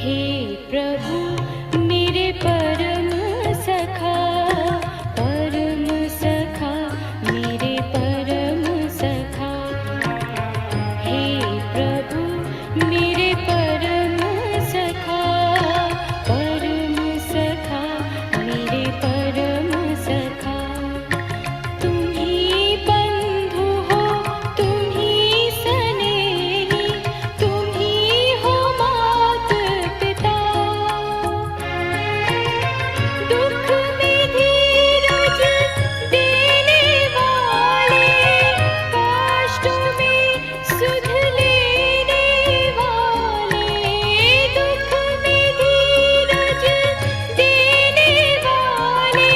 हे प्रभु मेरे परम सखा मेरे परम सखा। हे प्रभु मेरे परम सखा मेरे परम सखा। तुम ही बंधु हो, तुम ही स्नेही, तुम ही हो मात पिता। दुख में धीरज देने वाले, कष्टों में सुध लेने वाले। दुख में धीरज देने वाले,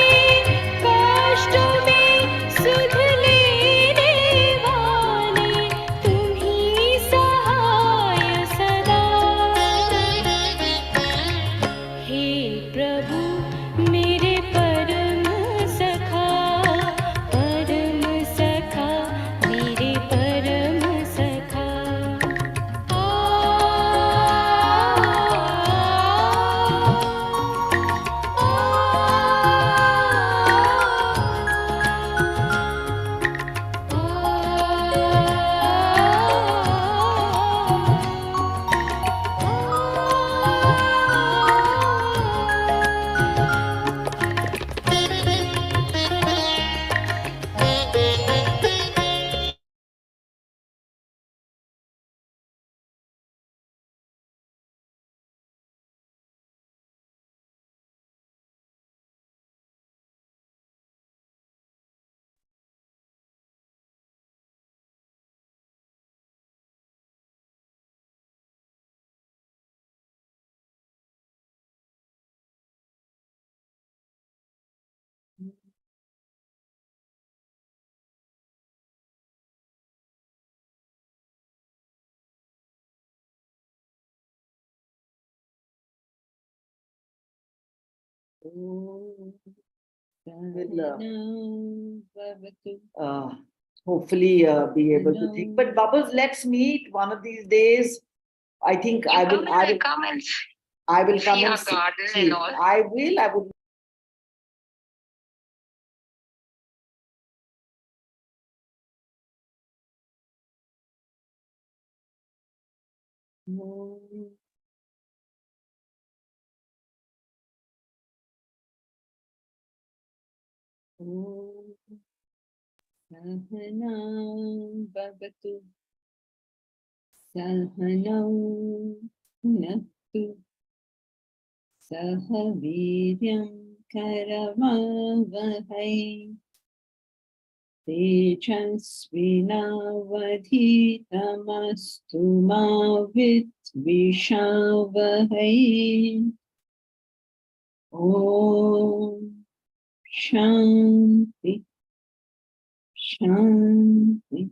कष्टों में सुध लेने वाले। तुम ही सहाय सदा। हे प्रभु मेरे परम सखा मेरे परम सखा। Hopefully be able to think. But Bubbles, let's meet one of these days. I think I will come and see your garden and all. I would. Sahana bhavatu sahanau bhunaktu sahaviryam karavavahai tejasvinavadhitamastu ma vidvishavahai. Om Shanti Shanti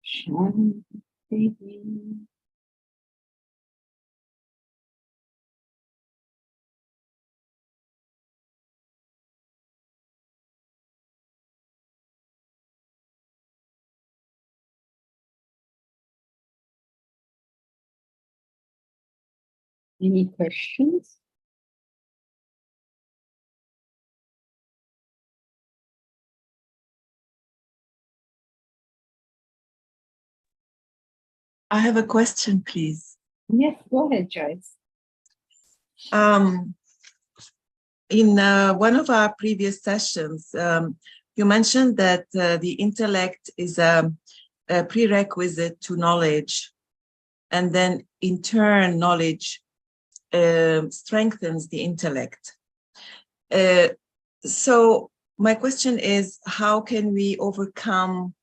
Shanti. Any questions? I have a question, please. Yes, go ahead, Joyce. In one of our previous sessions, you mentioned that the intellect is a prerequisite to knowledge, and then in turn, knowledge strengthens the intellect. So my question is, how can we overcome,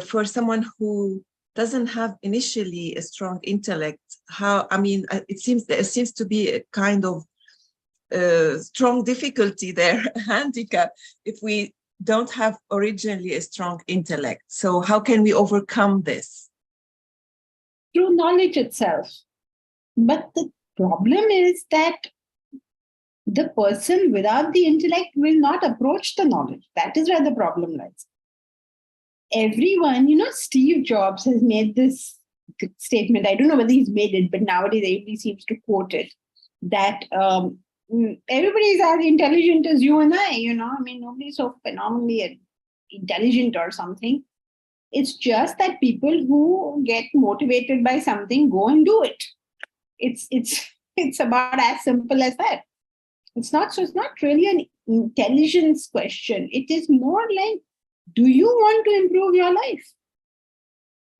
for someone who doesn't have initially a strong intellect, it seems there seems to be a kind of strong difficulty there, handicap, if we don't have originally a strong intellect. So how can we overcome this? Through knowledge itself. But the problem is that the person without the intellect will not approach the knowledge. That is where the problem lies. Everyone, Steve Jobs has made this statement. I don't know whether he's made it, but nowadays everybody seems to quote it, that everybody is as intelligent as you and I, I mean, nobody's so phenomenally intelligent or something. It's just that people who get motivated by something go and do it. It's about as simple as that. It's not really an intelligence question. It is more like, do you want to improve your life?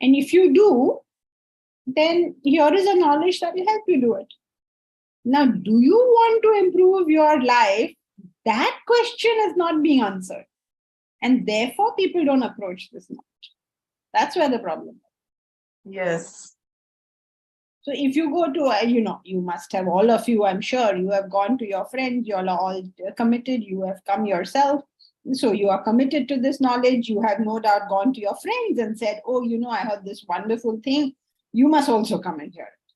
And if you do, then here is a knowledge that will help you do it. Now, do you want to improve your life? That question is not being answered. And therefore, people don't approach this knowledge. That's where the problem is. Yes. So if you go to, you must have, all of you, I'm sure, you have gone to your friends, you are all committed, you have come yourself. So you are committed to this knowledge. You have no doubt gone to your friends and said, oh, I heard this wonderful thing. You must also come and hear it.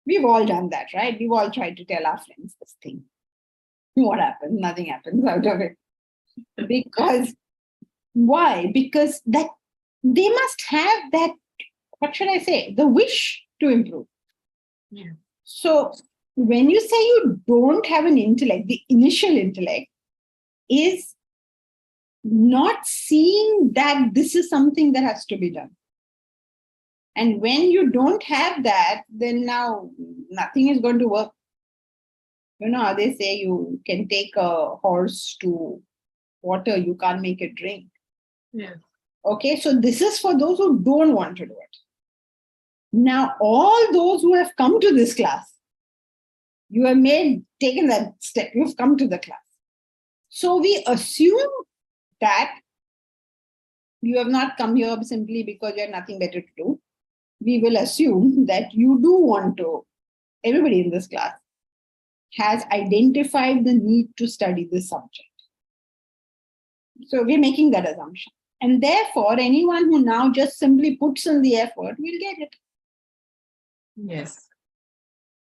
We've all done that, right? We've all tried to tell our friends this thing. What happens? Nothing happens out of it. Because, why? Because that they must have that, what should I say, the wish to improve. Yeah. So when you say you don't have an intellect, the initial intellect is not seeing that this is something that has to be done. And when you don't have that, then now nothing is going to work. You know how they say you can take a horse to water, you can't make it drink. Yeah. Okay, so this is for those who don't want to do it. Now, all those who have come to this class, you have taken that step, you've come to the class. So we assume that you have not come here simply because you have nothing better to do. We will assume that you do want to, everybody in this class has identified the need to study this subject. So we're making that assumption. And therefore, anyone who now just simply puts in the effort will get it. Yes.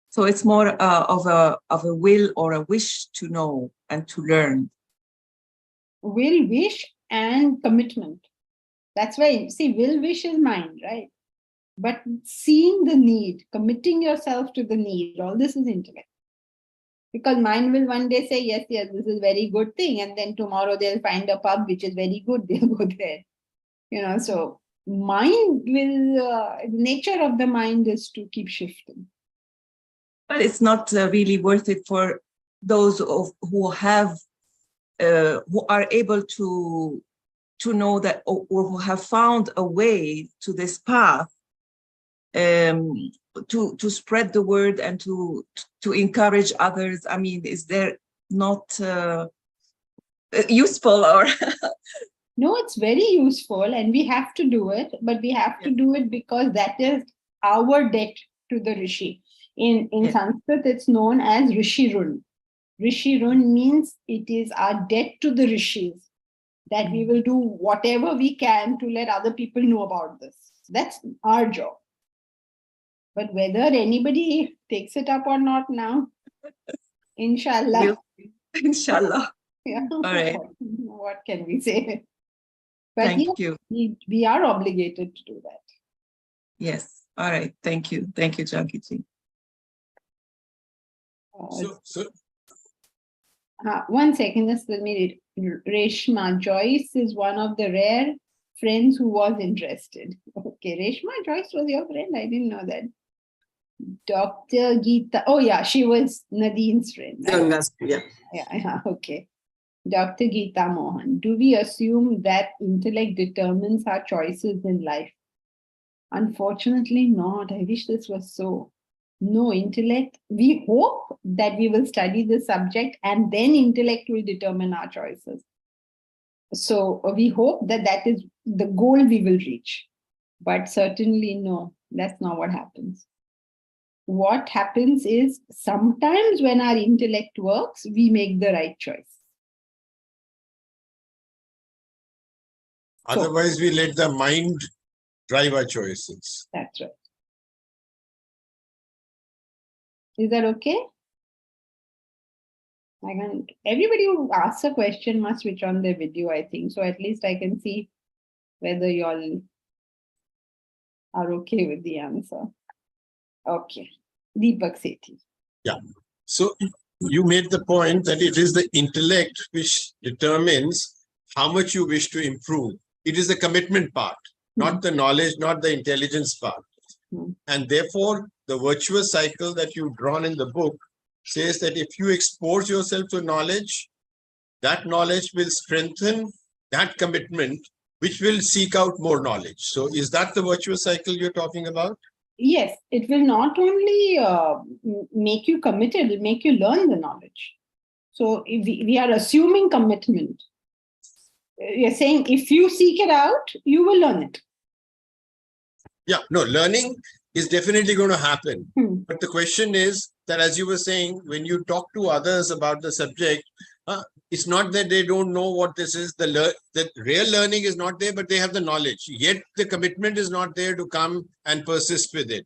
So it's more of a will or a wish to know and to learn. Will, wish, and commitment. That's why, see, will, wish is mind, right? But seeing the need, committing yourself to the need, all this is intellect. Because mind will one day say, yes, this is a very good thing. And then tomorrow they'll find a pub which is very good, they'll go there. So mind will, nature of the mind is to keep shifting. But it's not really worth it for those who are able to know that, or who have found a way to this path, to spread the word and to encourage others. I mean, is there not useful or? No, it's very useful and we have to do it, but we have to do it because that is our debt to the Rishi. In Sanskrit, it's known as Rishi Run. Rishi Run means it is our debt to the Rishis that we will do whatever we can to let other people know about this. That's our job. But whether anybody takes it up or not now, inshallah. Inshallah. Yeah. All right. What can we say? But Thank you. We are obligated to do that. Yes. All right. Thank you. Thank you, Jankiji. One second, just let me read. Reshma, Joyce is one of the rare friends who was interested. Okay, Reshma, Joyce was your friend? I didn't know that. Dr. Geeta, oh yeah, she was Nadine's friend. Right? Yeah, okay. Dr. Geeta Mohan, do we assume that intellect determines our choices in life? Unfortunately not. I wish this was so. No, intellect, we hope that we will study this subject and then intellect will determine our choices. So we hope that that is the goal we will reach. But certainly no, that's not what happens. What happens is sometimes when our intellect works, we make the right choice. Otherwise, we let the mind drive our choices. That's right. Is that okay? Everybody who asks a question must switch on their video, I think. So at least I can see whether you all are okay with the answer. Okay. Deepak Sethi. Yeah. So you made the point that it is the intellect which determines how much you wish to improve. It is the commitment part, not the knowledge, not the intelligence part. And therefore, the virtuous cycle that you've drawn in the book says that if you expose yourself to knowledge, that knowledge will strengthen that commitment, which will seek out more knowledge. So is that the virtuous cycle you're talking about? Yes, it will not only make you committed, it will make you learn the knowledge. So if we are assuming commitment. You're saying if you seek it out, you will learn it. Yeah, no, learning is definitely going to happen. But the question is that, as you were saying, when you talk to others about the subject, it's not that they don't know what this is. The real learning is not there, but they have the knowledge. Yet the commitment is not there to come and persist with it.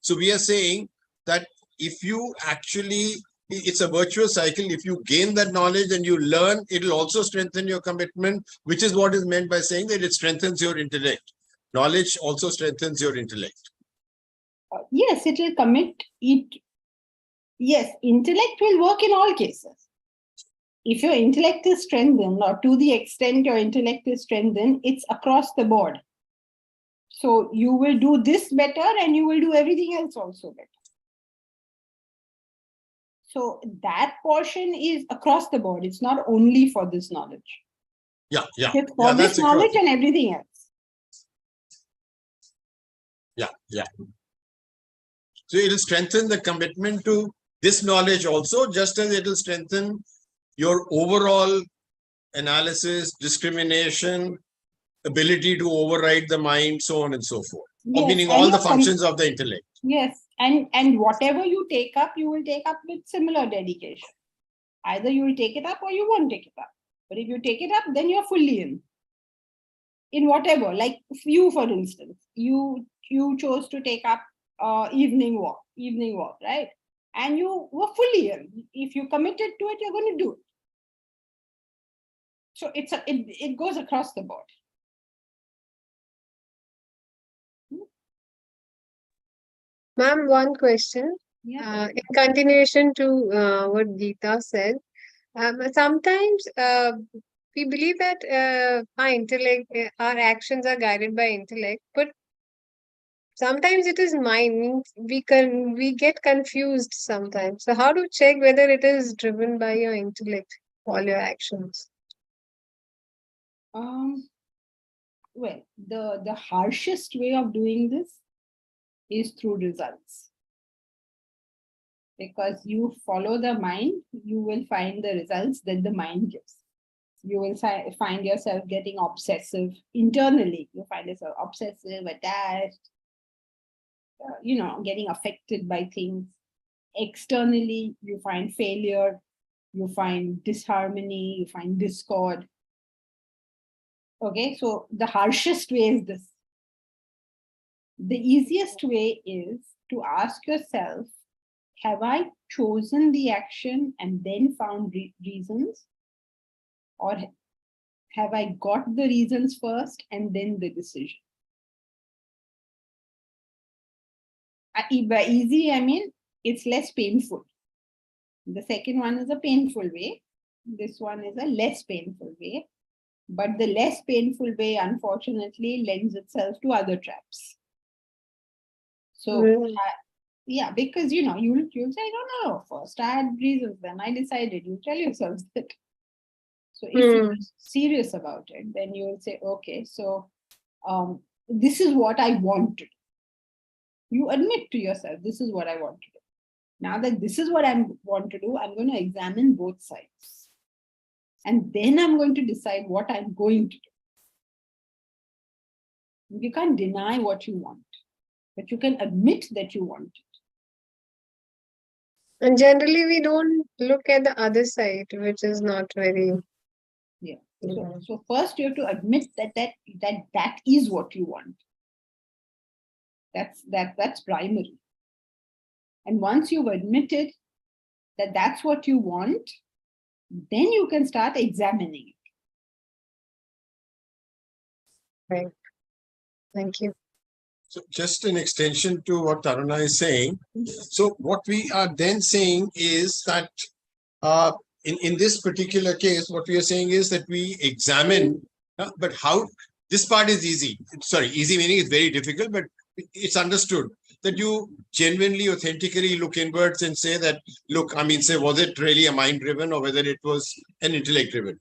So we are saying that if you actually, it's a virtuous cycle. If you gain that knowledge and you learn, it will also strengthen your commitment, which is what is meant by saying that it strengthens your intellect. Knowledge also strengthens your intellect. Yes, it will commit it. Yes, intellect will work in all cases. If your intellect is strengthened, or to the extent your intellect is strengthened, it's across the board. So you will do this better and you will do everything else also better. So that portion is across the board. It's not only for this knowledge. Yeah. It's for this knowledge and everything else. Yeah. So it will strengthen the commitment to this knowledge also, just as it will strengthen your overall analysis, discrimination, ability to override the mind, so on and so forth. Yes, meaning all the functions of the intellect. Yes, and whatever you take up, you will take up with similar dedication. Either you will take it up or you won't take it up. But if you take it up, then you're fully in whatever. Like you, for instance, you chose to take up evening walk, right? And you were fully in. If you committed to it, you're going to do it. So it goes across the board. Ma'am, one question. Yeah. In continuation to what Geeta said, sometimes we believe that our intellect, our actions are guided by intellect, but sometimes it is mind. We get confused sometimes. So how to check whether it is driven by your intellect, all your actions? Well, the harshest way of doing this is through results. Because you follow the mind, you will find the results that the mind gives. You will find yourself getting obsessive internally. You find yourself obsessive, attached, getting affected by things. Externally, you find failure, you find disharmony, you find discord. Okay, so the harshest way is this. The easiest way is to ask yourself, have I chosen the action and then found reasons? Or have I got the reasons first and then the decision? By easy, I mean, it's less painful. The second one is a painful way. This one is a less painful way. But the less painful way, unfortunately, lends itself to other traps. So, yeah, because, you'll say, I don't know, first I had reasons, then I decided. You tell yourself that. So if you're serious about it, then you will say, okay, so this is what I want to do. You admit to yourself, this is what I want to do. Now that this is what I want to do, I'm going to examine both sides. And then I'm going to decide what I'm going to do. You can't deny what you want, but you can admit that you want it. And generally, we don't look at the other side, which is not very... Yeah. So first you have to admit that is what you want. That's primary. And once you've admitted that that's what you want, then you can start examining it. Right. Thank you. So just an extension to what Taruna is saying. So what we are then saying is that in this particular case, what we are saying is that we examine, but how this part is easy. Sorry, easy meaning it's very difficult, but it's understood that you genuinely, authentically look inwards and say that, look, I mean, say, was it really a mind driven or whether it was an intellect driven?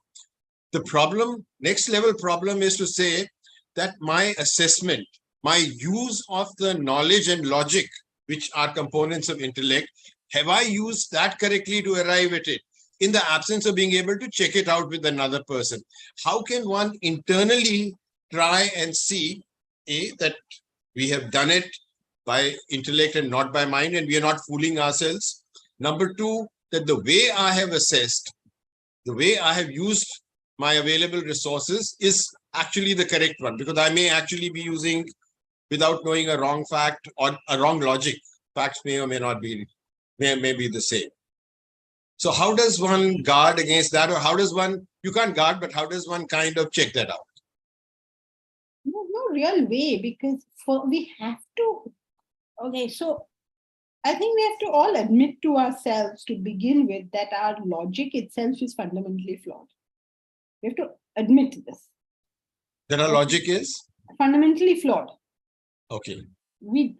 The problem, next level problem is to say that my assessment, my use of the knowledge and logic, which are components of intellect, have I used that correctly to arrive at it? In the absence of being able to check it out with another person. How can one internally try and see that we have done it by intellect and not by mind, and we are not fooling ourselves? Number two, that the way I have assessed, the way I have used my available resources is actually the correct one, because I may actually be using, without knowing, a wrong fact or a wrong logic. Facts may or may not be, may be the same. So how does one guard against that? Or how does one, you can't guard, but how does one kind of check that out? No real way, because we have to, okay, so I think we have to all admit to ourselves to begin with that our logic itself is fundamentally flawed. We have to admit this. That our logic is? Fundamentally flawed. Okay. We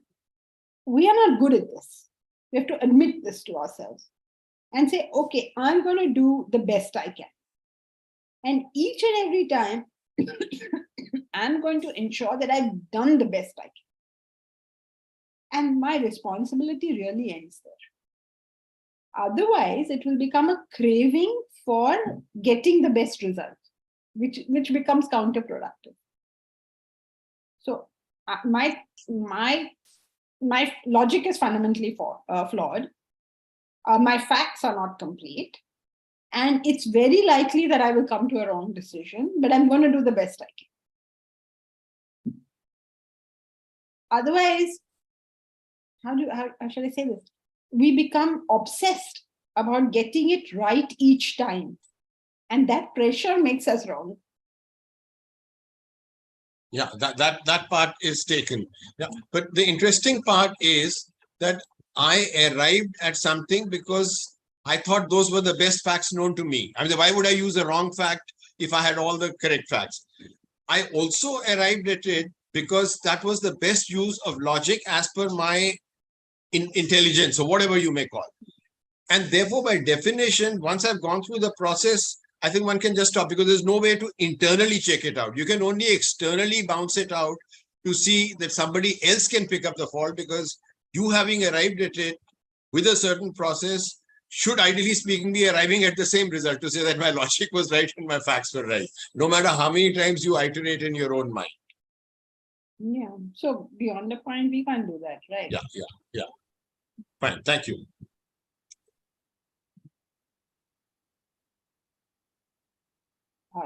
are not good at this. We have to admit this to ourselves and say, okay, I'm going to do the best I can. And each and every time, I'm going to ensure that I've done the best I can. And my responsibility really ends there. Otherwise, it will become a craving for getting the best result, which becomes counterproductive. So my logic is fundamentally flawed. My facts are not complete. And it's very likely that I will come to a wrong decision, but I'm going to do the best I can. Otherwise, how shall I say this? We become obsessed about getting it right each time. And that pressure makes us wrong. Yeah, that part is taken. Yeah, but the interesting part is that I arrived at something because I thought those were the best facts known to me. I mean, why would I use a wrong fact if I had all the correct facts? I also arrived at it because that was the best use of logic as per my intelligence, or whatever you may call. And therefore, by definition, once I've gone through the process, I think one can just stop, because there's no way to internally check it out. You can only externally bounce it out to see that somebody else can pick up the fault, because you, having arrived at it with a certain process, should ideally speaking be arriving at the same result, to say that my logic was right and my facts were right, no matter how many times you iterate in your own mind. Yeah. So beyond the point, we can't do that, right? Yeah. Fine. Thank you.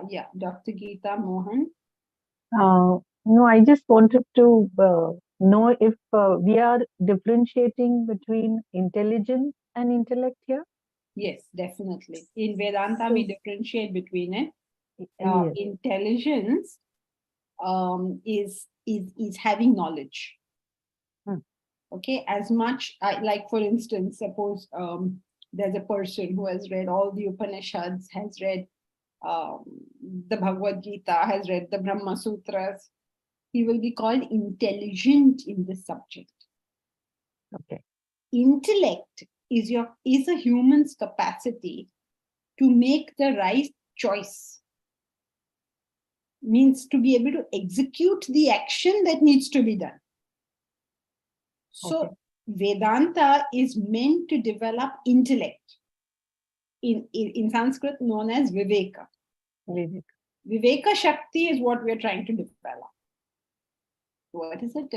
Yeah, Dr. Geeta Mohan. No, I just wanted to know if we are differentiating between intelligence and intellect here. Yes, definitely. In Vedanta, we differentiate between it. Yes. Intelligence is having knowledge. Okay, as much like, for instance, suppose there's a person who has read all the Upanishads, has read the Bhagavad Gita, has read the Brahma Sutras. He will be called intelligent in this subject. Okay. Intellect is a human's capacity to make the right choice. Means to be able to execute the action that needs to be done. So okay. Vedanta is meant to develop intellect. In Sanskrit known as Viveka. Viveka Shakti is what we are trying to develop. What is it?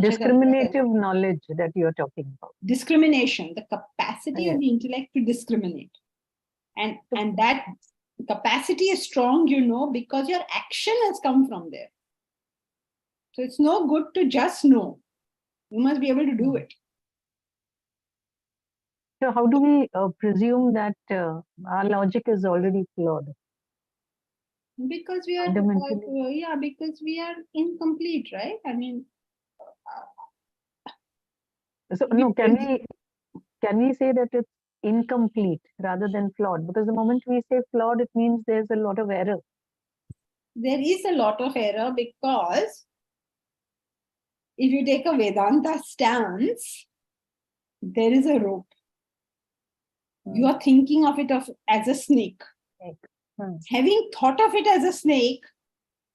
Discriminative knowledge that you are talking about. Discrimination, the capacity of the intellect to discriminate. And that capacity is strong, because your action has come from there. So it's no good to just know. You must be able to do it. So how do we presume that our logic is already flawed? Because we are, because we are incomplete, right? I mean, So no, can we say that it's incomplete rather than flawed? Because the moment we say flawed, it means there's a lot of error. There is a lot of error because if you take a Vedanta stance, there is a rope. You are thinking of it as a snake. Having thought of it as a snake,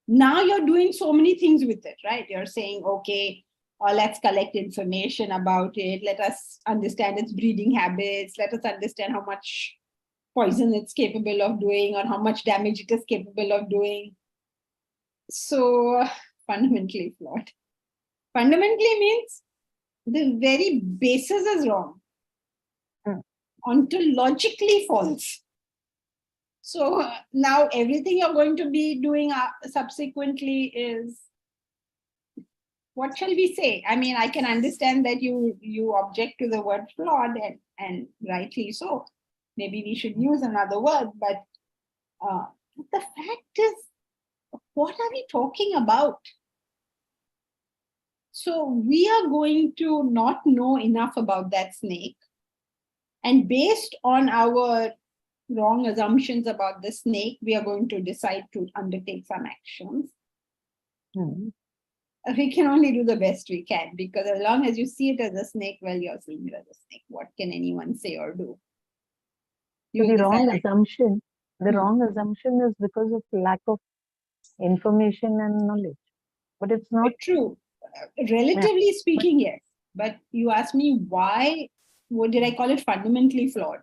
now you're doing so many things with it, right? You're saying, okay, let's collect information about it. Let us understand its breeding habits. Let us understand how much poison it's capable of doing or how much damage it is capable of doing. So fundamentally flawed. Fundamentally means the very basis is wrong. Ontologically false. So now everything you're going to be doing subsequently is, what shall we say? I mean, I can understand that you object to the word flawed and rightly so. Maybe we should use another word, but the fact is, what are we talking about? So we are going to not know enough about that snake. And based on our wrong assumptions about the snake, we are going to decide to undertake some actions. We can only do the best we can, because as long as you see it as a snake, well, you're seeing it as a snake. What can anyone say or do? So the wrong assumption, wrong assumption is because of lack of information and knowledge. But it's not true. Relatively speaking, yes. But you asked me why, what did I call it? Fundamentally flawed.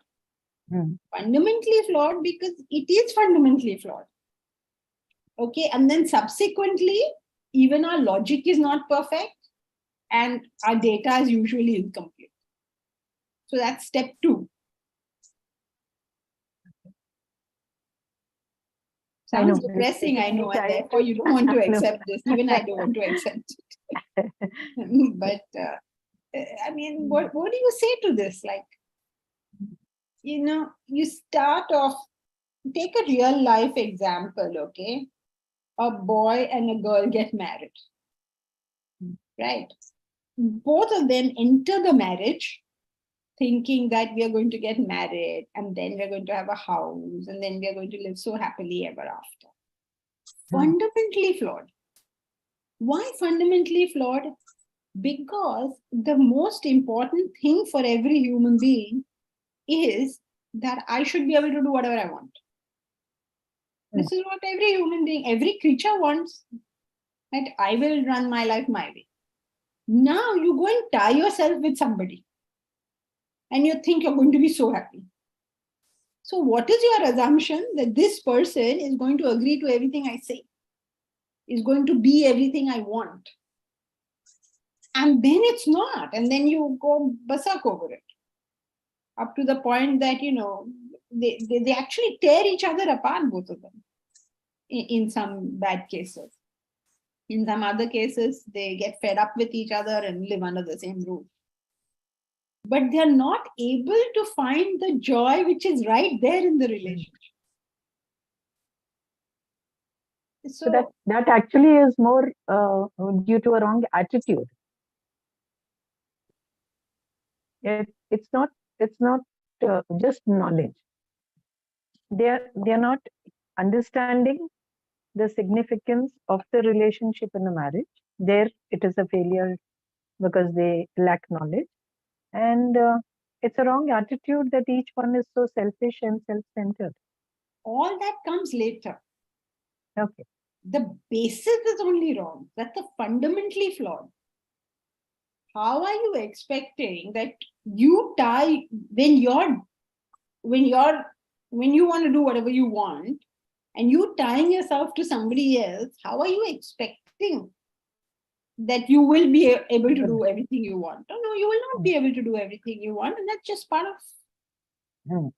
Fundamentally flawed because it is fundamentally flawed. Okay, and then subsequently, even our logic is not perfect and our data is usually incomplete. So that's step 2. Sounds depressing, I know, and therefore you don't want to accept this. Even I don't want to accept it. But I mean, what do you say to this? Like, you start off, take a real life example, okay? A boy and a girl get married, right? Both of them enter the marriage thinking that we are going to get married and then we're going to have a house and then we are going to live so happily ever after. Fundamentally flawed. Why fundamentally flawed? Because the most important thing for every human being is that I should be able to do whatever I want. This is what every human being, every creature wants. That I will run my life my way. Now you go and tie yourself with somebody and you think you're going to be so happy. So what is your assumption? That this person is going to agree to everything I say, is going to be everything I want. And then it's not. And then you go berserk over it. Up to the point that, they actually tear each other apart, both of them, in some bad cases. In some other cases, they get fed up with each other and live under the same roof. But they're not able to find the joy which is right there in the relationship. So that actually is more due to a wrong attitude. It's not just knowledge. They're not understanding the significance of the relationship in a marriage. There it is a failure because they lack knowledge. And it's a wrong attitude that each one is so selfish and self-centered. All that comes later. Okay. The basis is only wrong. That's fundamentally flawed. How are you expecting that you tie when you want to do whatever you want and you tying yourself to somebody else? How are you expecting that you will be able to do everything you want? No, you will not be able to do everything you want, and that's just part of.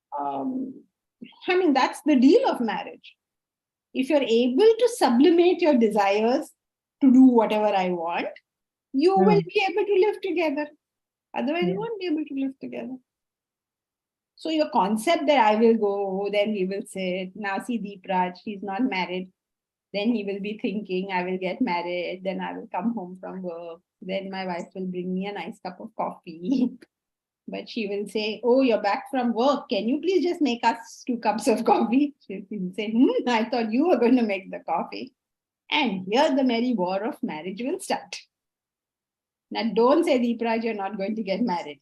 I mean, that's the deal of marriage. If you're able to sublimate your desires to do whatever I want, you will be able to live together. Otherwise, you won't be able to live together. So your concept that I will go, then we will sit. Now see Deep Raj, she's not married. Then he will be thinking, I will get married, then I will come home from work, then my wife will bring me a nice cup of coffee. But she will say, oh, you're back from work. Can you please just make us 2 cups of coffee? She will say, I thought you were going to make the coffee. And here the merry war of marriage will start. Now, don't say, Deepraj, you're not going to get married.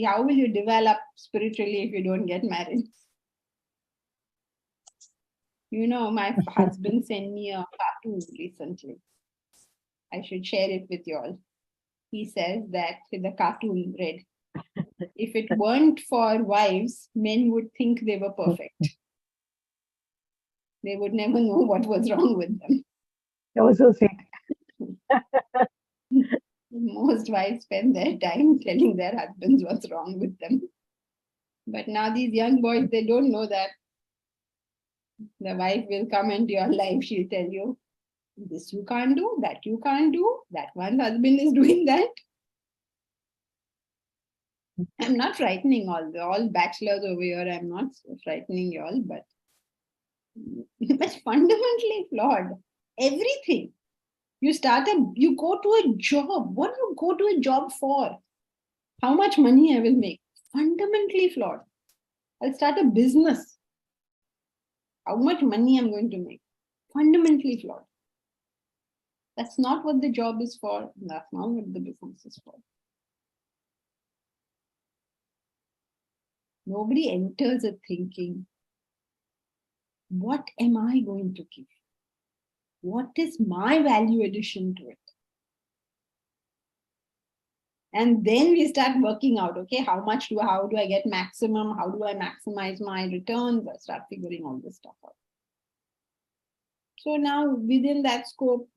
How will you develop spiritually if you don't get married? You know, my husband sent me a cartoon recently. I should share it with you all. He says that the cartoon read, if it weren't for wives, men would think they were perfect. They would never know what was wrong with them. That was so sweet. Most wives spend their time telling their husbands what's wrong with them. But now these young boys, they don't know that. The wife will come into your life, she'll tell you, this you can't do, that you can't do, that one husband is doing that. I'm not frightening all bachelors over here. I'm not frightening you all, but it's fundamentally flawed. Everything. You go to a job. What do you go to a job for? How much money I will make? Fundamentally flawed. I'll start a business. How much money I'm going to make? Fundamentally flawed. That's not what the job is for. That's not what the business is for. Nobody enters it thinking, what am I going to give? What is my value addition to it? And then we start working out, okay, how do I get maximum? How do I maximize my returns? I start figuring all this stuff out. So now within that scope,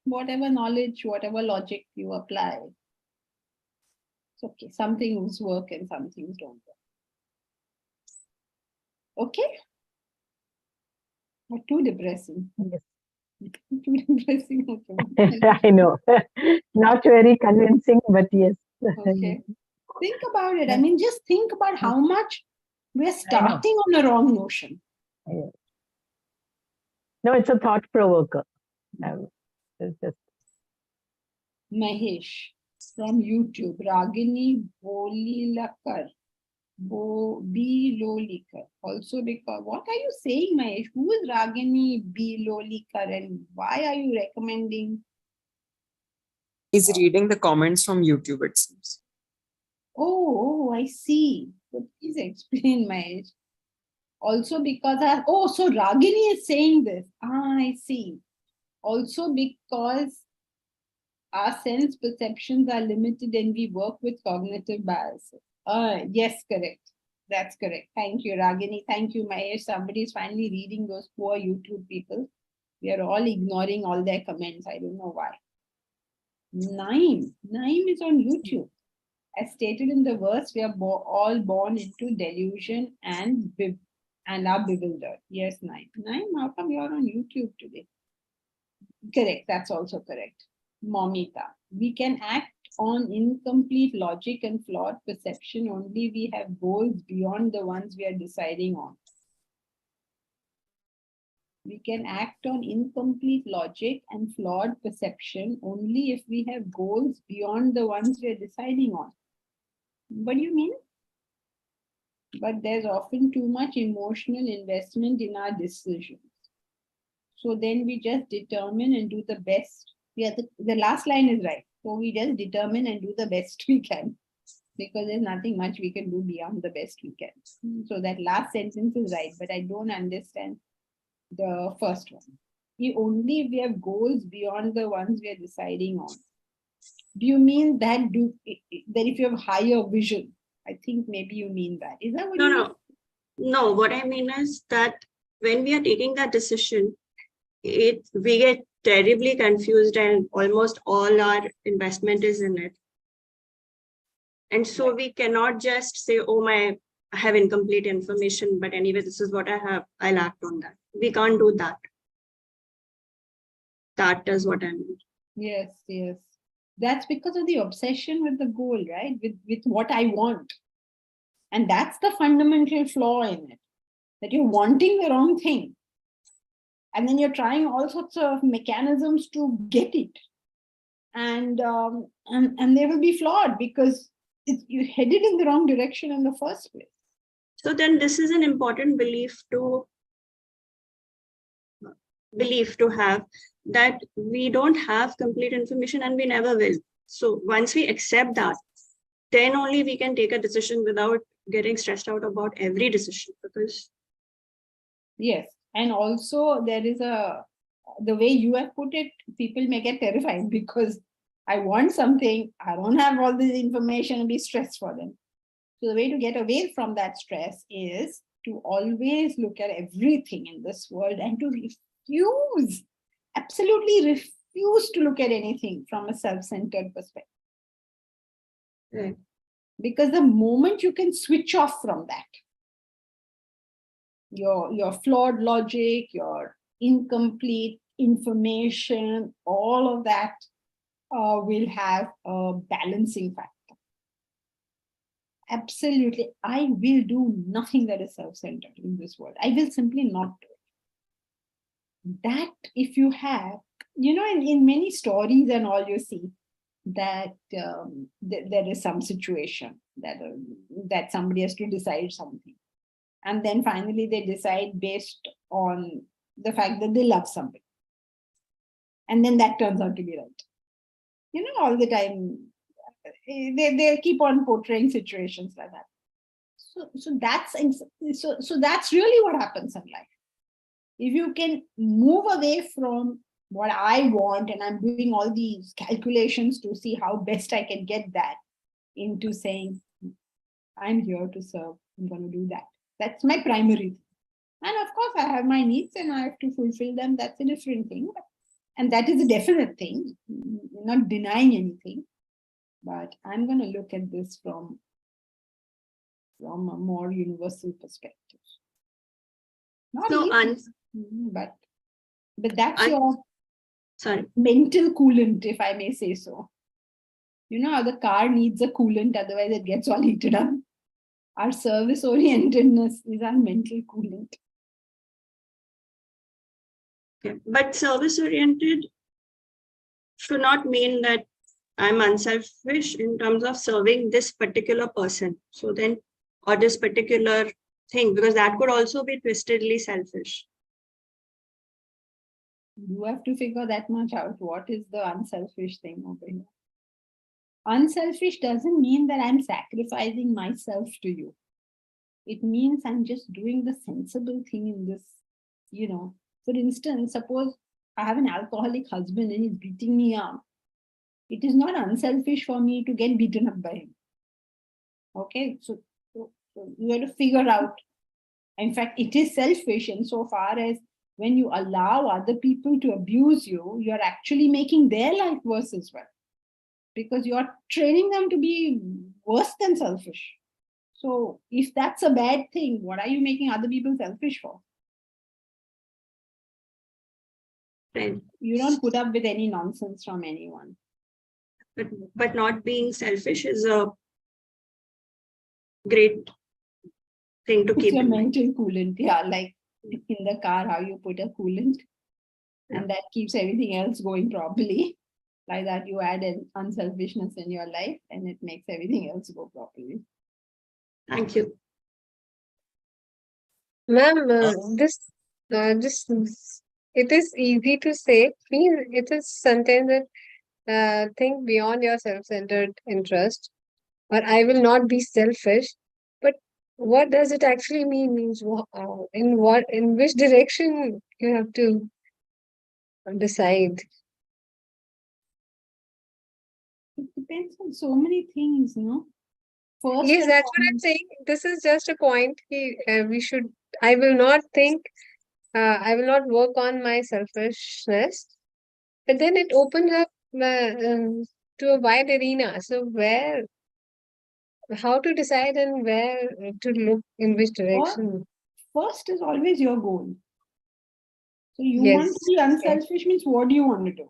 whatever knowledge, whatever logic you apply, it's okay. Some things work and some things don't work. Okay? Or too depressing. Yes. Too depressing. Okay. I know. Not very convincing, but yes. Okay. Think about it. I mean, just think about how much we're starting on a wrong notion. Yeah. No, it's a thought provoker. It's just Mahesh from YouTube, Ragini Bolilakar. Bilolikar. Also, because what are you saying, Mahesh? Who is Ragini Bilolikar and why are you recommending? He's reading the comments from YouTube, it seems. Oh, I see. So please explain, Mahesh. Also because so Ragini is saying this. I see. Also because our sense perceptions are limited and we work with cognitive biases. Yes, correct. That's correct. Thank you, Ragini. Thank you, Mahesh. Somebody is finally reading those poor YouTube people. We are all ignoring all their comments. I don't know why. Naim is on YouTube. As stated in the verse, we are all born into delusion and are bewildered. Yes, Naim. Naim, how come you're on YouTube today? Correct. That's also correct. Momita. We can act on incomplete logic and flawed perception only we have goals beyond the ones we are deciding on. We can act on incomplete logic and flawed perception only if we have goals beyond the ones we are deciding on. What do you mean? But there's often too much emotional investment in our decisions. So then we just determine and do the best. Yeah, the last line is right. So we just determine and do the best we can, because there's nothing much we can do beyond the best we can. So that last sentence is right, but I don't understand the first one. Only if we have goals beyond the ones we are deciding on. Do you mean that if you have higher vision? I think maybe you mean that. Is that what you mean? No, what I mean is that when we are taking that decision, we get terribly confused and almost all our investment is in it. And so we cannot just say, oh, I have incomplete information, but anyway, this is what I have, I'll act on that. We can't do that. That is what I mean. Yes. That's because of the obsession with the goal, right? With what I want. And that's the fundamental flaw in it, that you're wanting the wrong thing. And then you're trying all sorts of mechanisms to get it. And they will be flawed because you headed in the wrong direction in the first place. So then this is an important belief to have, that we don't have complete information and we never will. So once we accept that, then only we can take a decision without getting stressed out about every decision. Because yes, and also there is the way you have put it, people may get terrified because I want something, I don't have all this information and be stressed for them. So the way to get away from that stress is to always look at everything in this world and to refuse, absolutely refuse to look at anything from a self-centered perspective. right. Because the moment you can switch off from that, your flawed logic, your incomplete information, all of that will have a balancing factor. Absolutely, I will do nothing that is self-centered in this world. I will simply not do it. That if you have, in many stories and all, you see that there is some situation that somebody has to decide something. And then finally they decide based on the fact that they love somebody. And then that turns out to be right. All the time, they keep on portraying situations like that. So that's really what happens in life. If you can move away from what I want and I'm doing all these calculations to see how best I can get that, into saying, I'm here to serve, I'm going to do that. That's my primary thing. And of course, I have my needs and I have to fulfill them. That's a different thing. And that is a definite thing. I'm not denying anything. But I'm going to look at this from a more universal perspective. Not So, easy, but that's your sorry, mental coolant, if I may say so. How the car needs a coolant, otherwise it gets all heated up. Our service-orientedness is our mental coolant. okay. But service-oriented should not mean that I'm unselfish in terms of serving this particular person. So then, or this particular thing, because that could also be twistedly selfish. You have to figure that much out. What is the unselfish thing over here? Unselfish doesn't mean that I'm sacrificing myself to you. It means I'm just doing the sensible thing in this, For instance, suppose I have an alcoholic husband and he's beating me up. It is not unselfish for me to get beaten up by him. Okay, so you have to figure out. In fact, it is selfish insofar as when you allow other people to abuse you, you're actually making their life worse as well. Because you're training them to be worse than selfish. So if that's a bad thing, what are you making other people selfish for? Right. You don't put up with any nonsense from anyone. But not being selfish is a great thing to It's keep your in mind. mental coolant. Yeah, like in the car, how you put a coolant. And that keeps everything else going properly. Like that, you add an unselfishness in your life and it makes everything else go properly. Thank you. Ma'am, it is easy to say. It is sometimes that think beyond your self-centered interest, or I will not be selfish. But what does it actually mean? Means in which direction you have to decide. It depends on so many things, First, Yes, that's what I'm saying. This is just a point. I will not think, I will not work on my selfishness, but then it opens up to a wide arena. So how to decide and where to look in which direction? First is always your goal. So you Yes. want to be unselfish means what do you want to do?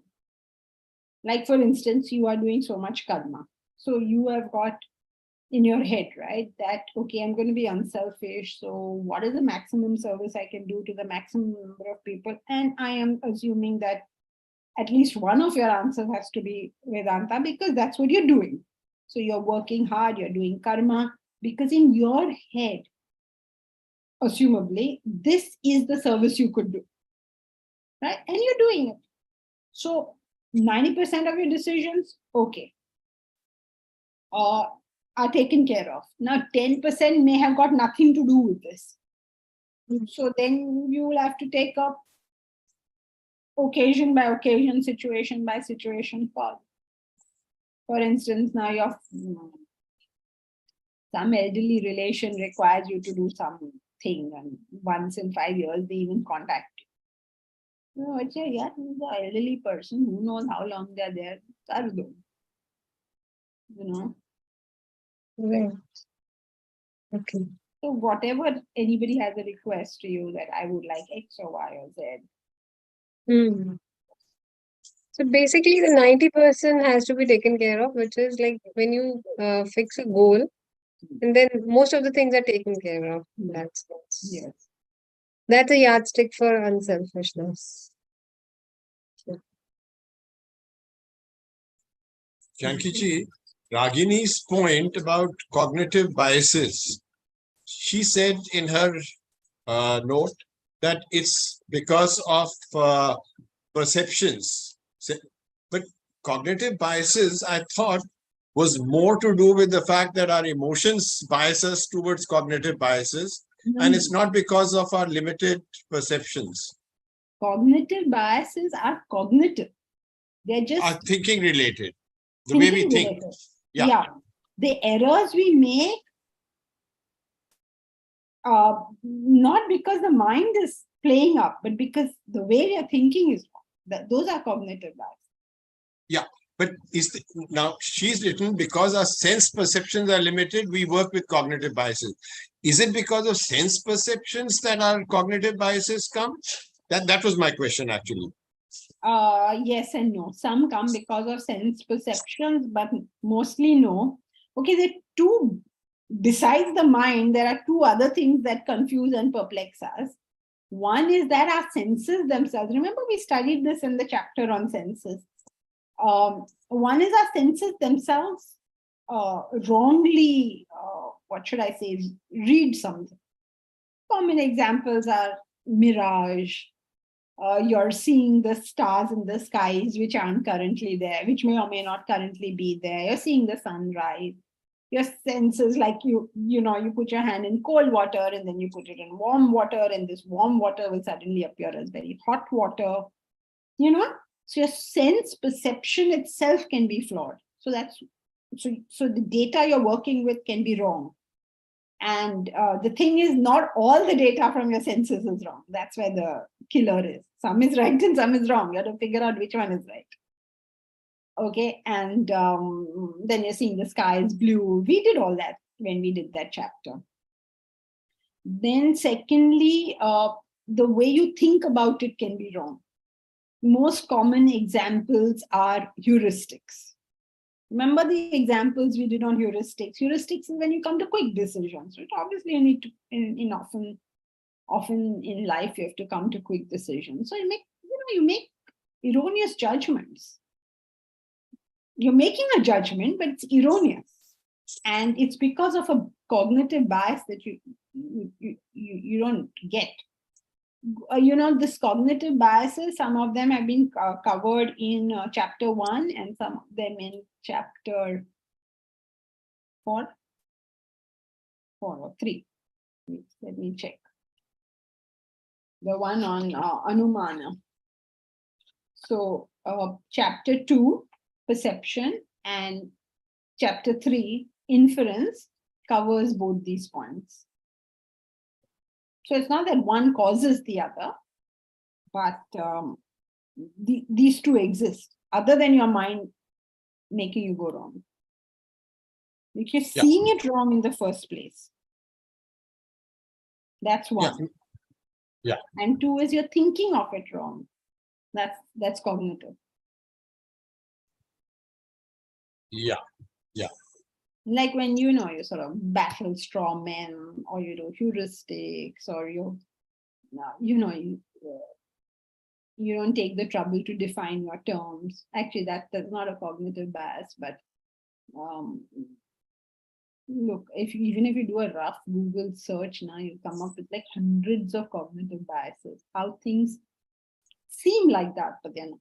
Like for instance, you are doing so much karma. So you have got in your head, right? That, okay, I'm going to be unselfish. So what is the maximum service I can do to the maximum number of people? And I am assuming that at least one of your answers has to be Vedanta, because that's what you're doing. So you're working hard, you're doing karma, because in your head, assumably, this is the service you could do, right? And you're doing it. So 90% of your decisions, okay, are taken care of. Now 10% may have got nothing to do with this. So then you will have to take up occasion by occasion, situation by situation call. For instance, now your some elderly relation requires you to do something, and once in 5 years they even contact you. No, it's yeah, the elderly person, who knows how long they're there. Right. Okay. So whatever anybody has a request to you that I would like X or Y or Z. So basically, the 90% has to be taken care of, which is like when you fix a goal, and then most of the things are taken care of. That's a yardstick for unselfishness. Janki-ji, Ragini's point about cognitive biases, she said in her note that it's because of perceptions. But cognitive biases, I thought, was more to do with the fact that our emotions bias us towards cognitive biases, and it's not because of our limited perceptions. Cognitive biases are cognitive. They're just are thinking related. The way we think. Related. Yeah. The errors we make, not because the mind is playing up, but because the way we are thinking is wrong. Those are cognitive biases. Yeah, but now she's written, because our sense perceptions are limited, we work with cognitive biases. Is it because of sense perceptions that our cognitive biases come? That was my question, actually. Yes and no. Some come because of sense perceptions, but mostly no. Okay, there are two, besides the mind, there are two other things that confuse and perplex us. One is that our senses themselves, remember we studied this in the chapter on senses. One is our senses themselves wrongly, what should I say, read something. Common examples are mirage. You're seeing the stars in the skies which aren't currently there, which may or may not currently be there. You're seeing the sunrise. Your senses, like you put your hand in cold water and then you put it in warm water, and this warm water will suddenly appear as very hot water. So your sense perception itself can be flawed. So the data you're working with can be wrong. And the thing is, not all the data from your senses is wrong. That's where the killer is. Some is right and some is wrong. You have to figure out which one is right. Okay, and then you're seeing the sky is blue. We did all that when we did that chapter. Then secondly, the way you think about it can be wrong. Most common examples are heuristics. Remember the examples we did on heuristics. Heuristics is when you come to quick decisions. Right? Obviously, you need to, often in life, you have to come to quick decisions. So you make erroneous judgments. You're making a judgment, but it's erroneous. And it's because of a cognitive bias that you don't get. This cognitive biases, some of them have been covered in chapter 1 and some of them in chapter 4 or 3. Let me check. The one on Anumana. So chapter 2, perception, and chapter 3, inference, covers both these points. So it's not that one causes the other, but these two exist, other than your mind making you go wrong. You're seeing it wrong in the first place. That's one. Yeah. And 2 is you're thinking of it wrong. That's cognitive. Yeah. Like when you sort of battle straw men, or heuristics, or you don't take the trouble to define your terms. Actually, that's not a cognitive bias, but look, even if you do a rough Google search now, you come up with like hundreds of cognitive biases. How things seem like that, but they're not.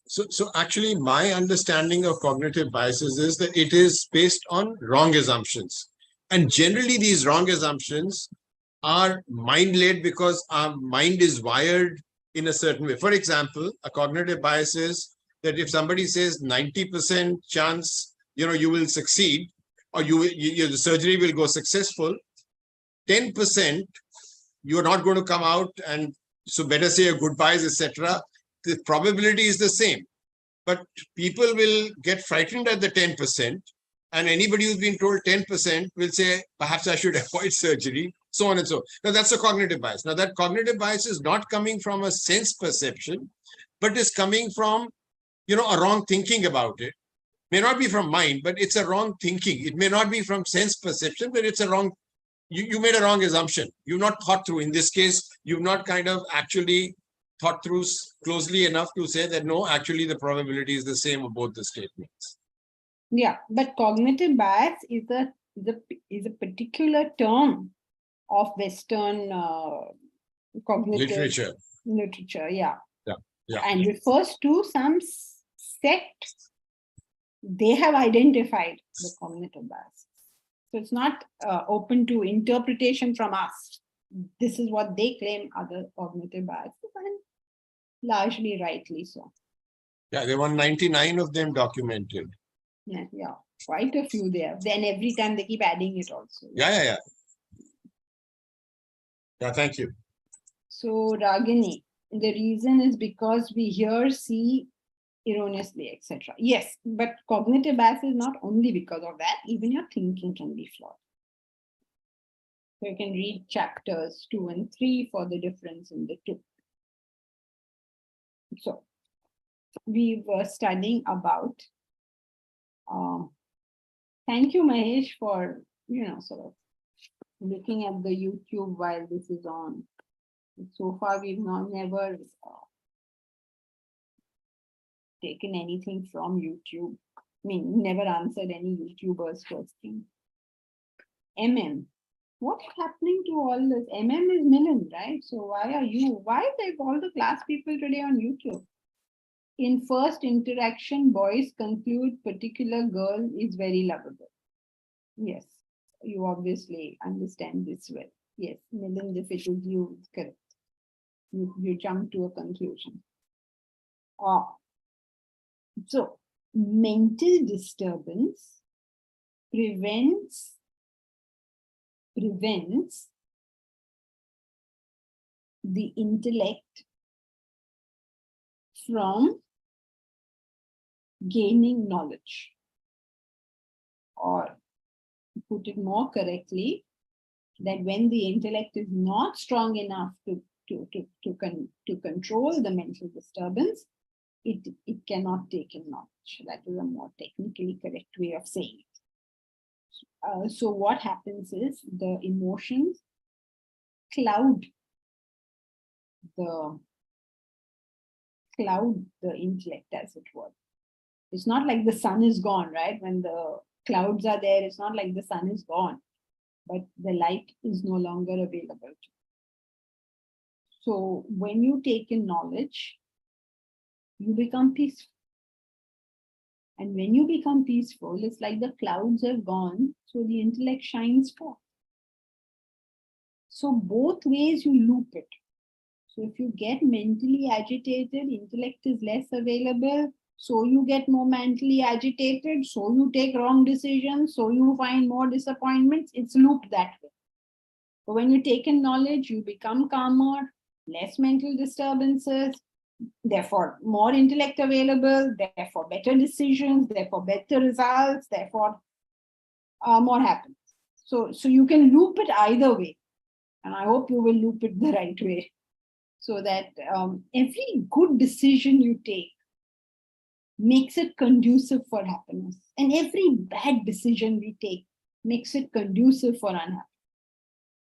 So actually, my understanding of cognitive biases is that it is based on wrong assumptions. And generally, these wrong assumptions are mind-led because our mind is wired in a certain way. For example, a cognitive bias is that if somebody says 90% chance, you will succeed, or the surgery will go successful, 10%, you're not going to come out, and so better say a goodbyes, etc. The probability is the same. But people will get frightened at the 10%, and anybody who's been told 10% will say, perhaps I should avoid surgery, so on and so on. Now, that's a cognitive bias. Now, that cognitive bias is not coming from a sense perception, but is coming from, a wrong thinking about it. May not be from mind, but it's a wrong thinking. It may not be from sense perception, but it's a wrong, you made a wrong assumption. You've not thought through. In this case, you've not kind of actually thought through closely enough to say that, no, actually the probability is the same of both the statements. Yeah, but cognitive bias is a particular term of Western cognitive literature. Yeah. And refers to some sect. They have identified the cognitive bias. So it's not open to interpretation from us. This is what they claim are the cognitive biases, and largely rightly so. Yeah, there were 99 of them documented. Yeah, quite a few there. Then every time they keep adding it also. Yeah, thank you. So Ragini, the reason is because we hear, see erroneously, etc. Yes, but cognitive bias is not only because of that. Even your thinking can be flawed. So you can read chapters 2 and 3 for the difference in the two. So we were studying about, thank you Mahesh for, sort of looking at the YouTube while this is on. So far we've never taken anything from YouTube. I mean, never answered any YouTuber's question. What's happening to all this? Is Milan, right? So why are all the class people today on YouTube? In first interaction, boys conclude particular girl is very lovable. Yes, you obviously understand this well. Yes, Milan, if it is you, it's correct. You jump to a conclusion. So mental disturbance prevents the intellect from gaining knowledge. Or put it more correctly, that when the intellect is not strong enough to control the mental disturbance, it cannot take in knowledge. That is a more technically correct way of saying it. So what happens is the emotions cloud the intellect, as it were. It's not like the sun is gone, right? When the clouds are there, it's not like the sun is gone, but the light is no longer available. So when you take in knowledge, you become peaceful. And when you become peaceful, it's like the clouds have gone, so the intellect shines forth. So both ways you loop it. So if you get mentally agitated, intellect is less available, so you get more mentally agitated, so you take wrong decisions, so you find more disappointments. It's looped that way. But when you take in knowledge, you become calmer, less mental disturbances, therefore more intellect available, therefore better decisions, therefore better results, therefore more happens. So you can loop it either way. And I hope you will loop it the right way. So that every good decision you take makes it conducive for happiness. And every bad decision we take makes it conducive for unhappiness.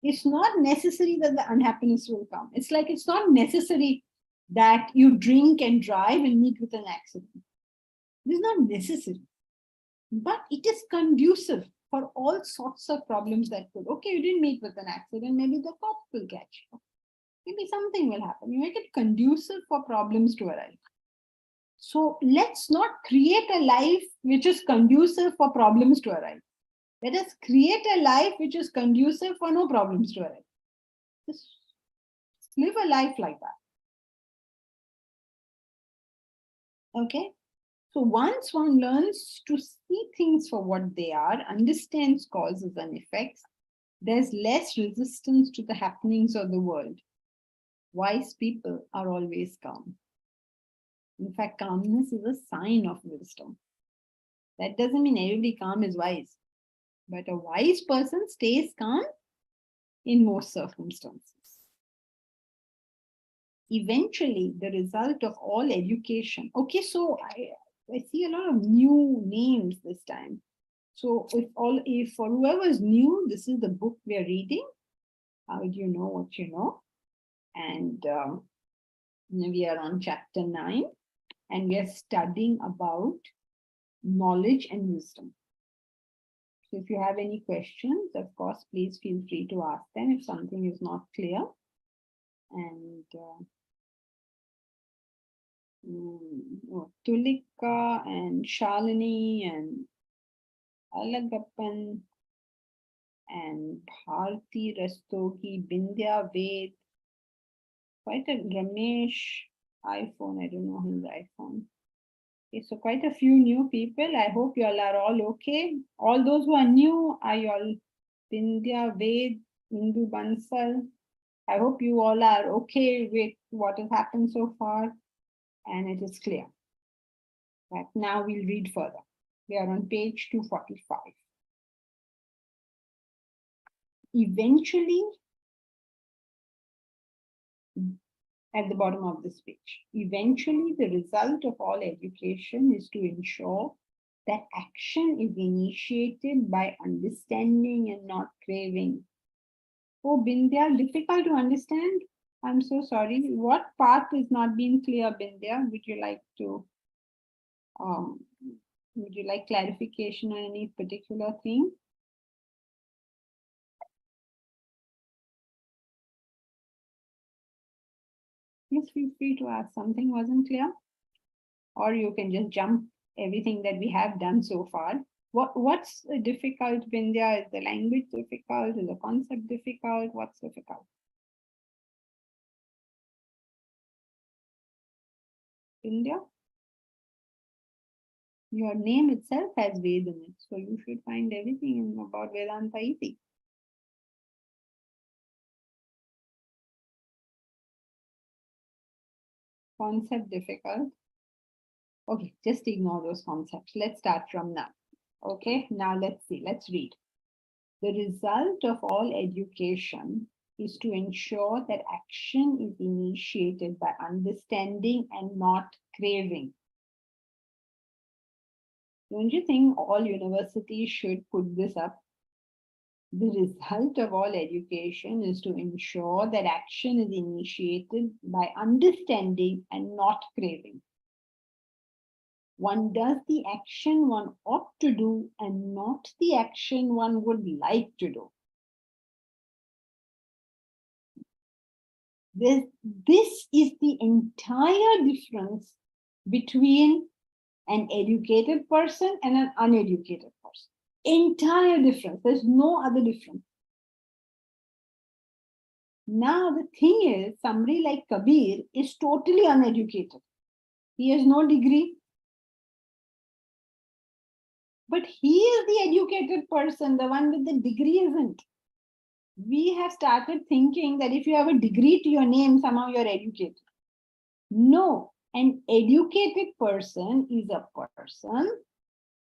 It's not necessary that the unhappiness will come. It's like it's not necessary that you drink and drive and meet with an accident. It's not necessary. But it is conducive for all sorts of problems that could. Okay, you didn't meet with an accident, maybe the cops will catch you. Maybe something will happen. You make it conducive for problems to arise. So let's not create a life which is conducive for problems to arise. Let us create a life which is conducive for no problems to arise. Just live a life like that. Okay? So once one learns to see things for what they are, understands causes and effects, there's less resistance to the happenings of the world. Wise people are always calm. In fact, calmness is a sign of wisdom. That doesn't mean everybody calm is wise, but a wise person stays calm in most circumstances. Eventually, the result of all education. Okay, so I see a lot of new names this time. So if for whoever's new, this is the book we are reading. How do you know what you know? And we are on chapter 9, and we are studying about knowledge and wisdom. So if you have any questions, of course, please feel free to ask them if something is not clear. And Tulika and Shalini and Alagappan and Bharti Rastogi, Bindya Ved, quite a Ramesh iPhone, I don't know his iPhone. Okay, so quite a few new people. I hope you all are all okay. All those who are new, are you all Bindya Ved, Hindu Bansal? I hope you all are okay with what has happened so far and it is clear. But now we'll read further. We are on page 245. Eventually, at the bottom of this page, eventually the result of all education is to ensure that action is initiated by understanding and not craving. Oh, Bindya, difficult to understand? I'm so sorry. What part is not being clear, Bindya? Would you like clarification on any particular thing? Please feel free to ask. Something wasn't clear, or you can just jump everything that we have done so far. What's difficult, Bindya? Is the language difficult? Is the concept difficult? What's difficult? Bindya? Your name itself has Ved in it, so you should find everything about Vedanta easy. Concept difficult. Okay, just ignore those concepts. Let's start from now. Okay, now let's see, let's read. The result of all education is to ensure that action is initiated by understanding and not craving. Don't you think all universities should put this up? The result of all education is to ensure that action is initiated by understanding and not craving. One does the action one ought to do and not the action one would like to do. This is the entire difference between an educated person and an uneducated person. Entire difference. There's no other difference. Now the thing is, somebody like Kabir is totally uneducated. He has no degree. But he is the educated person, the one with the degree isn't. We have started thinking that if you have a degree to your name, somehow you're educated. No, an educated person is a person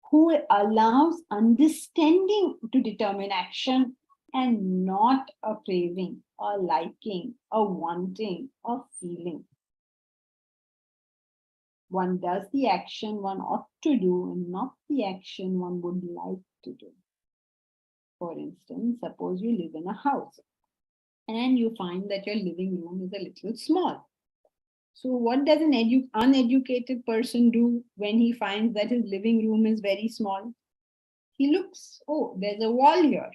who allows understanding to determine action and not a craving, a liking, a wanting, a feeling. One does the action one ought to do and not the action one would like to do. For instance, suppose you live in a house and you find that your living room is a little small. So what does an uneducated person do when he finds that his living room is very small? He looks, oh, there's a wall here,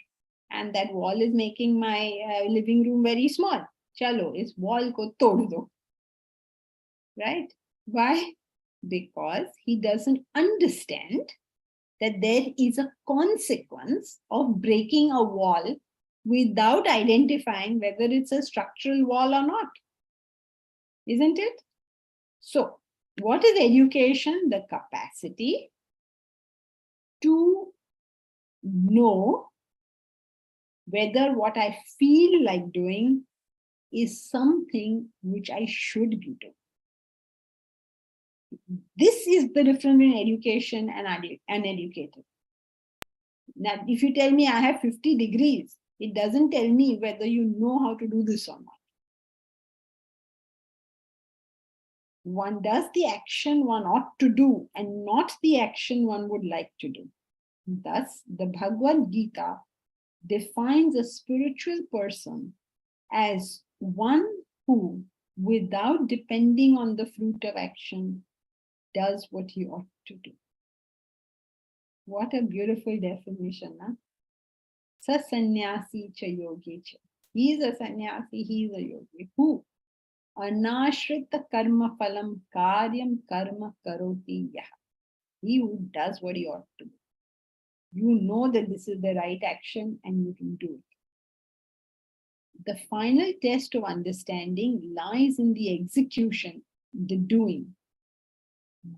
and that wall is making my living room very small. Chalo, is wall ko tod do. Right? Why? Because he doesn't understand that there is a consequence of breaking a wall without identifying whether it's a structural wall or not. Isn't it? So, what is education? The capacity to know whether what I feel like doing is something which I should be doing. This is the difference in education and uneducated. Now, if you tell me I have 50 degrees, it doesn't tell me whether you know how to do this or not. One does the action one ought to do and not the action one would like to do. Thus, the Bhagavad Gita defines a spiritual person as one who, without depending on the fruit of action, does what he ought to do. What a beautiful definition, huh? Sa sannyasi cha yogi cha. He is a sannyasi, he is a yogi. Who? Anashrita karma phalam karyam karma karoti yah. He who does what he ought to do. You know that this is the right action and you can do it. The final test of understanding lies in the execution, the doing.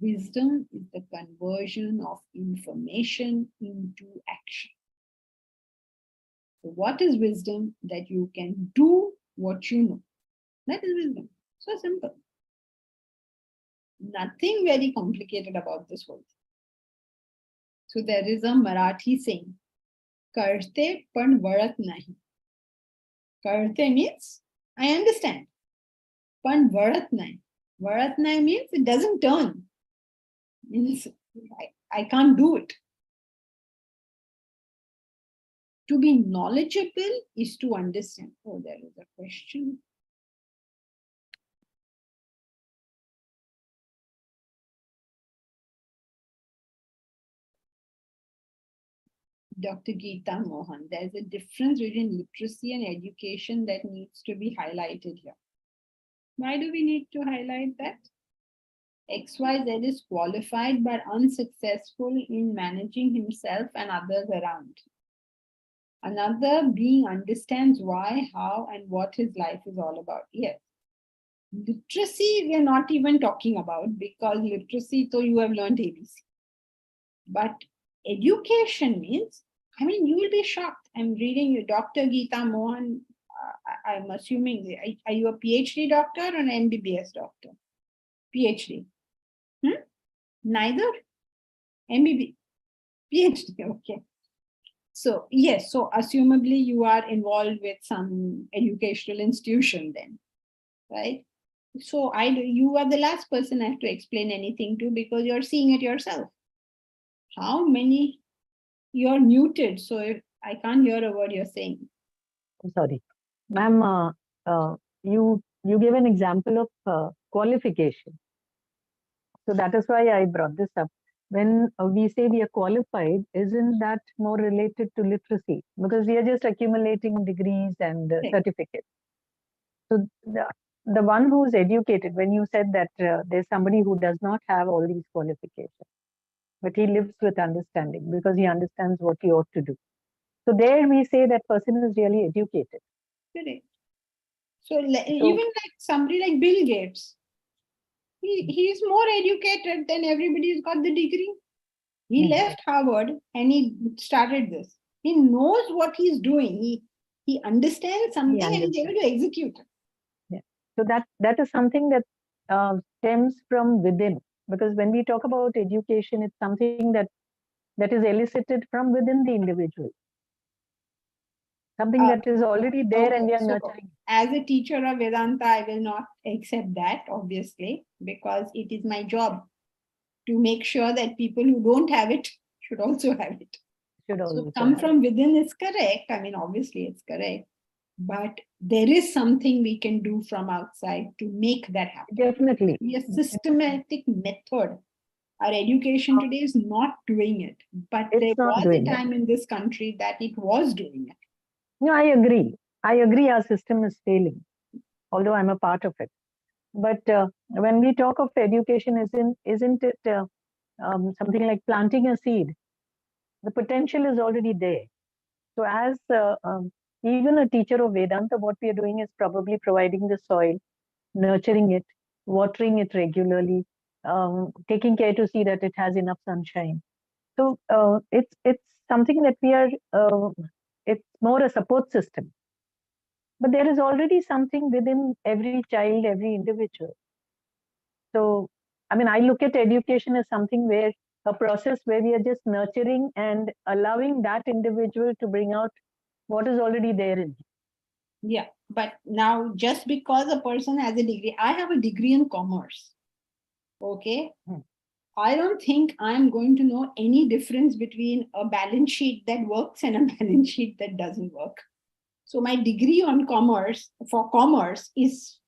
Wisdom is the conversion of information into action. So what is wisdom? That you can do what you know. That is wisdom. So simple. Nothing very complicated about this whole thing. So there is a Marathi saying, Karte pan varat nahi. Karte means I understand. Pan varat nahi. Varat nahi means it doesn't turn. Means I can't do it. To be knowledgeable is to understand. Oh, there is a question. Dr. Geeta Mohan, there's a difference between literacy and education that needs to be highlighted here. Why do we need to highlight that? XYZ is qualified but unsuccessful in managing himself and others around. Another being understands why, how, and what his life is all about. Yes. Literacy, we're not even talking about because literacy, so you have learned ABC. But education means, I mean, you will be shocked. I'm reading you, Dr. Geeta Mohan. I'm assuming, are you a PhD doctor or an MBBS doctor? PhD. Neither? MBB. PhD, okay. So, yes, so assumably you are involved with some educational institution then, right? So you are the last person I have to explain anything to because you're seeing it yourself. How many? You're muted, so I can't hear a word you're saying. I'm sorry. Ma'am, you gave an example of qualification. So that is why I brought this up. When we say we are qualified, isn't that more related to literacy? Because we are just accumulating degrees and certificates. So the one who is educated, when you said that there's somebody who does not have all these qualifications, but he lives with understanding because he understands what he ought to do. So there we say that person is really educated. Correct. So even like somebody like Bill Gates, he's more educated than everybody who's got the degree. He left Harvard and he started this. He knows what he's doing. He understands something and he's able to execute it. Yeah. So that is something that stems from within. Because when we talk about education, it's something that is elicited from within the individual. Something that is already there and we are so nurturing. as a teacher of Vedanta, I will not accept that, obviously, because it is my job to make sure that people who don't have it should also have it. Should So also come have from within is correct. I mean, obviously it's correct, but there is something we can do from outside to make that happen. Definitely. Be a systematic method. Our education today is not doing it, but It's there not was a doing it. time in this country that it was doing it. No, I agree. I agree our system is failing, although I'm a part of it. But when we talk of education, isn't it something like planting a seed? The potential is already there. So as even a teacher of Vedanta, what we are doing is probably providing the soil, nurturing it, watering it regularly, taking care to see that it has enough sunshine. So it's something that we are, it's more a support system. But there is already something within every child, every individual. So, I mean, I look at education as something where a process where we are just nurturing and allowing that individual to bring out what is already there in him. Yeah, but now just because a person has a degree, I have a degree in commerce. Okay. I don't think I'm going to know any difference between a balance sheet that works and a balance sheet that doesn't work. So my degree on commerce for commerce is,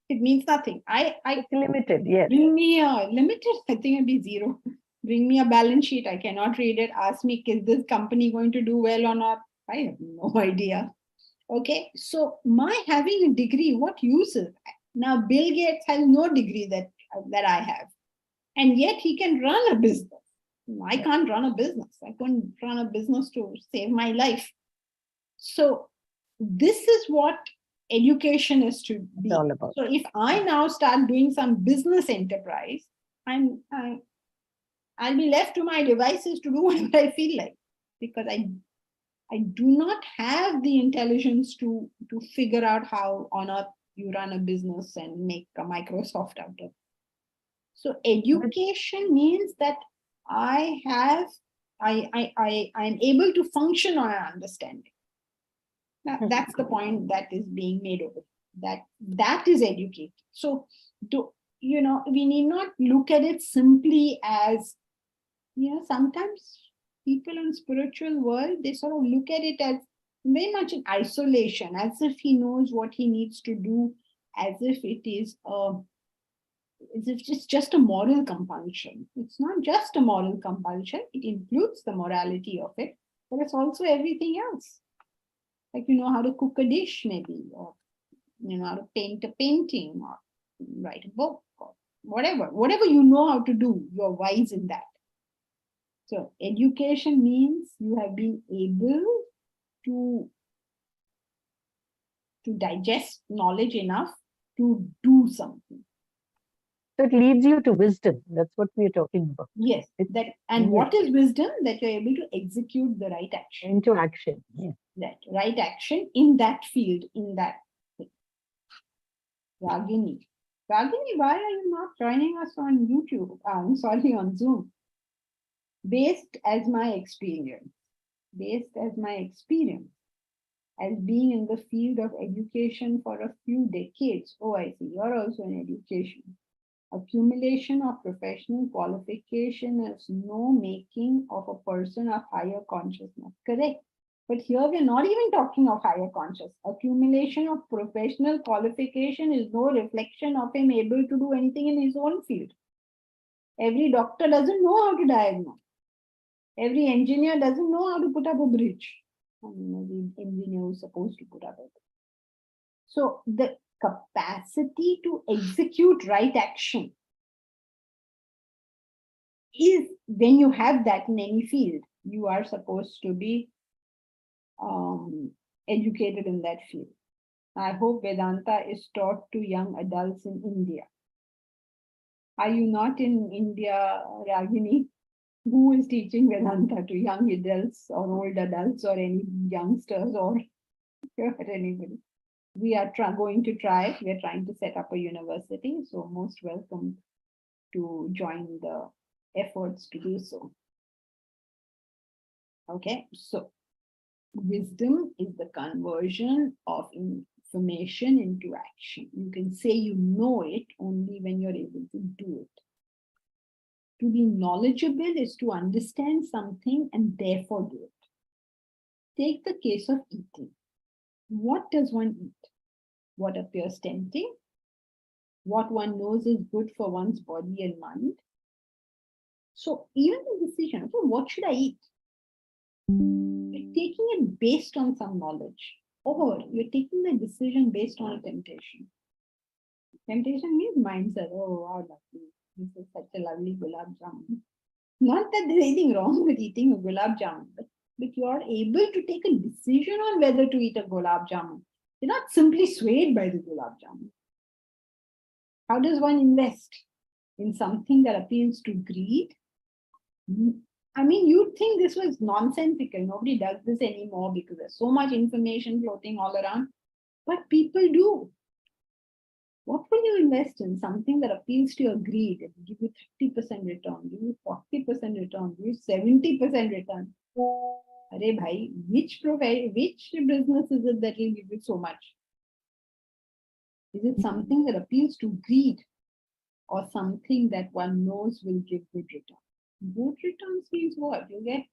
it means nothing. It's limited, yes. Bring me a limited, I think it'd be zero. Bring me a balance sheet. I cannot read it. Ask me, is this company going to do well or not? I have no idea. Okay, so my having a degree, what use is that? Now Bill Gates has no degree that I have, and yet he can run a business. I can't run a business. I couldn't run a business to save my life. So this is what education is to be. It's all about. So if I now start doing some business enterprise, I'll be left to my devices to do whatever I feel like, because I do not have the intelligence to figure out how on earth you run a business and make a Microsoft out of it. So education means that I'm able to function on an understanding. Now, that's the point that is being made over. That is education. So we need not look at it simply as, sometimes people in spiritual world, they sort of look at it as very much in isolation, as if he knows what he needs to do, as if it is it's just a moral compulsion. It's not just a moral compulsion. It includes the morality of it, but it's also everything else. Like how to cook a dish, maybe, or how to paint a painting, or write a book, or whatever you know how to do, you're wise in that. So education means you have been able to digest knowledge enough to do something. So it leads you to wisdom. That's what we're talking about. Yes. What is wisdom? That you're able to execute the right action. Into action. Yeah. That right action in that field, in that thing. Ragini, why are you not joining us on YouTube? I'm sorry, on Zoom. Based as my experience, as being in the field of education for a few decades. Oh, I see, you're also in education. Accumulation of professional qualification is no making of a person of higher consciousness. Correct. But here we're not even talking of higher consciousness. Accumulation of professional qualification is no reflection of him able to do anything in his own field. Every doctor doesn't know how to diagnose. Every engineer doesn't know how to put up a bridge. I mean, every engineer is supposed to put up a bridge. So the capacity to execute right action is, when you have that in any field, you are supposed to be educated in that field. I hope Vedanta is taught to young adults in India. Are you not in India, Ragini? Who is teaching Vedanta to young adults or old adults or any youngsters or anybody? We are going to try it. We are trying to set up a university. So most welcome to join the efforts to do so. Okay, so Wisdom is the conversion of information into action. You can say you know it only when you're able to do it. To be knowledgeable is to understand something and therefore do it. Take the case of eating. What does one eat? What appears tempting? What one knows is good for one's body and mind. So even the decision, okay, what should I eat? You're taking it based on some knowledge, or you're taking the decision based on a temptation. Temptation means mindset. Oh, wow, lovely. This is such a lovely gulab jamun. Not that there's anything wrong with eating a gulab jamun, but you're able to take a decision on whether to eat a gulab jamun. You're not simply swayed by the gulab jamun. How does one invest in something that appeals to greed? I mean, you'd think this was nonsensical. Nobody does this anymore because there's so much information floating all around. But people do. What will you invest in? Something that appeals to your greed. It will give you 30% return, give you 40% return, give you 70% return. Arey bhai, which business is it that will give you so much? Is it something that appeals to greed or something that one knows will give good return? Good returns means what? You get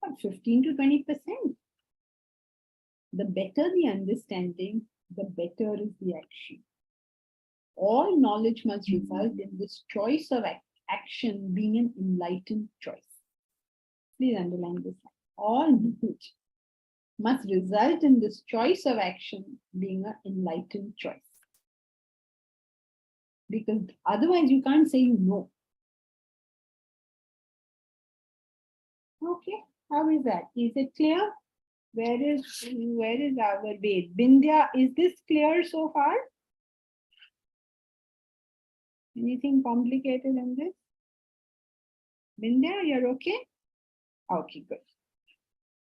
what, 15 to 20%. The better the understanding, the better is the action. All knowledge must result in this choice of action being an enlightened choice. Please underline this. All knowledge must result in this choice of action being an enlightened choice. Because otherwise you can't say no. Okay, how is that? Is it clear? Where is our bait? Bindya, is this clear so far? Anything complicated in this? Bindya, you're okay? Okay, good.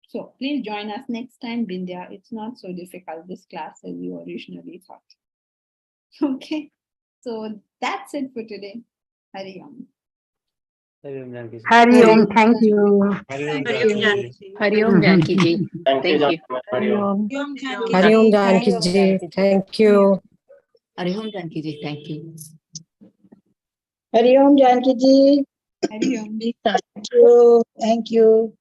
So please join us next time, Bindya. It's not so difficult, this class, as you originally thought. Okay, so that's it for today. Hari Om. Hari Om, thank you. Hari Om Janki ji. Thank you. Hari Om. Hari Om Janki ji. Thank you. Hari Om Janki ji. Thank you. Hari Om Janki ji. Hari Om. Thank you. Thank you.